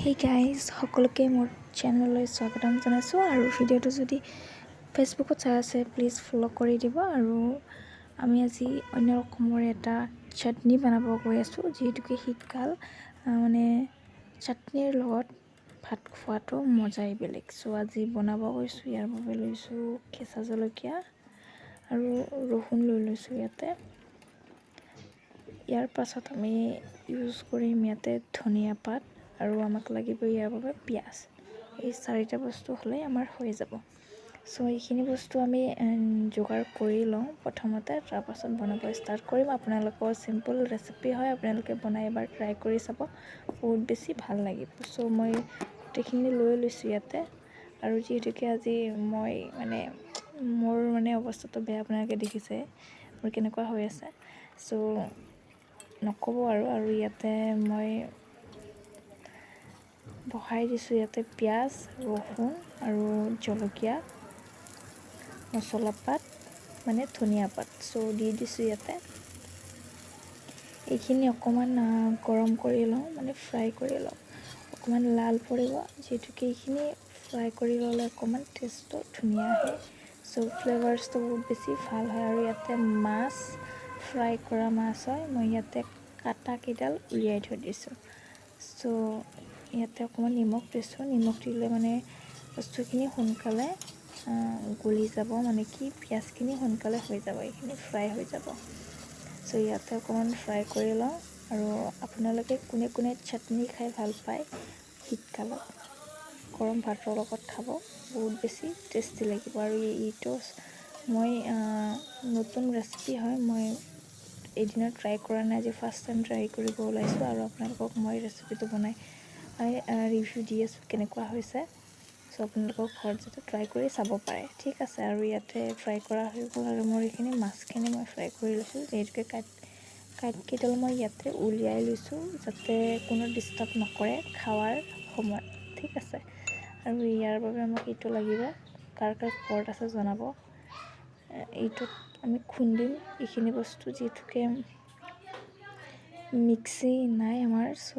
Hey guys, সকলোকে মোৰ চেনেললৈ স্বাগতম জনাইছোঁ। আৰু ভিডিঅ'টো যদি ফেচবুকত চাই আছে প্লিজ ফ'ল' কৰি দিব। আৰু আমি আজি অন্য ৰকমৰ এটা চাটনি বনাব গৈ আছোঁ, যিহেতুকে শীতকাল মানে চাটনিৰ লগত ভাত খোৱাটো মজাই বেলেগ। চ' আজি বনাব গৈছোঁ। ইয়াৰ বাবে লৈছোঁ কেঁচা জলকীয়া আৰু ৰহুন লৈছোঁ ইয়াতে। ইয়াৰ পাছত আমি ইউজ কৰিম ইয়াতে ধনিয়া পাত, আৰু আমাক লাগিব ইয়াৰ বাবে পিঁয়াজ। এই 4টা বস্তু হ'লেই আমাৰ হৈ যাব। চ' এইখিনি বস্তু আমি যোগাৰ কৰি লওঁ প্ৰথমতে, তাৰপাছত বনাব ষ্টাৰ্ট কৰিম। আপোনালোকৰ চিম্পল ৰেচিপি হয়, আপোনালোকে বনাই এবাৰ ট্ৰাই কৰি চাব, বহুত বেছি ভাল লাগিব। চ' মই গোটেইখিনি লৈ লৈছোঁ ইয়াতে। আৰু যিহেতুকে আজি মোৰ অৱস্থাটো বেয়া, আপোনালোকে দেখিছে মোৰ কেনেকুৱা হৈ আছে। চ' নক'ব আৰু ইয়াতে মই বহাই দিছোঁ ইয়াতে পিঁয়াজ, ৰহুন আৰু জলকীয়া, মছলা পাত ধনিয়া পাত। চ' দি দিছোঁ ইয়াতে। এইখিনি অকণমান গৰম কৰি লওঁ, ফ্ৰাই কৰি লওঁ, অকণমান লাল পৰিব। যিহেতুকে এইখিনি ফ্ৰাই কৰি ল'লে অকণমান টেষ্টটো ধুনীয়া আহে। চ' ফ্লেভাৰ্ছটো বহুত বেছি ভাল হয়। আৰু ইয়াতে মাছ, ফ্ৰাই কৰা মাছ হয়, মই ইয়াতে কাটা কেইডাল উলিয়াই থৈ দিছোঁ। চ' ইয়াতে অকণমান নিমখ দিছোঁ। নিমখ দিলে বস্তুখিনি সোনকালে গলি যাব, পিঁয়াজখিনি সোনকালে হৈ যাব, এইখিনি ফ্ৰাই হৈ যাব। চ' ইয়াতে অকণমান ফ্ৰাই কৰি লওঁ। আৰু আপোনালোকে কোনে কোনে চাটনি খাই ভাল পায় শীতকালত, গৰম ভাতৰ লগত খাব বহুত বেছি টেষ্টি লাগিব। আৰু এইটো মই নতুন ৰেচিপি হয়, মই এদিনত ট্ৰাই কৰা নাই, আজি ফাৰ্ষ্ট টাইম ট্ৰাই কৰিব ওলাইছোঁ। আৰু আপোনালোকক মই ৰেচিপিটো বনাই ৰিভিউ দি আছোঁ কেনেকুৱা হৈছে। চ' আপোনালোকক ঘৰত যাতে ট্ৰাই কৰি চাব পাৰে। ঠিক আছে, আৰু ইয়াতে ফ্ৰাই কৰা হৈ গ'ল। আৰু মোৰ এইখিনি মাছখিনি মই ফ্ৰাই কৰি লৈছোঁ, যিহেতুকে কাঁইটকেইডাল মই ইয়াতে উলিয়াই লৈছোঁ, যাতে কোনো ডিষ্টাৰ্ব নকৰে খাৱাৰ সময়ত। ঠিক আছে, আৰু ইয়াৰ বাবে আমাক এইটো লাগিব। কাৰ ঘৰত আছে জনাব। এইটোত আমি খুন্দিম এইখিনি বস্তু, যিহেতুকে মিক্সি নাই আমাৰ। চ'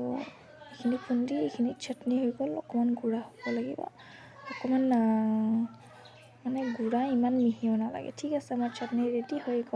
এইখিনি খুন্দি এইখিনি চাটনি হৈ গ'ল। অকণমান গুড়া হ'ব লাগিব, অকণমান গুড়া, ইমান মিহিও নালাগে। ঠিক আছে, আমাৰ চাটনি ৰেডি হৈ গ'ল।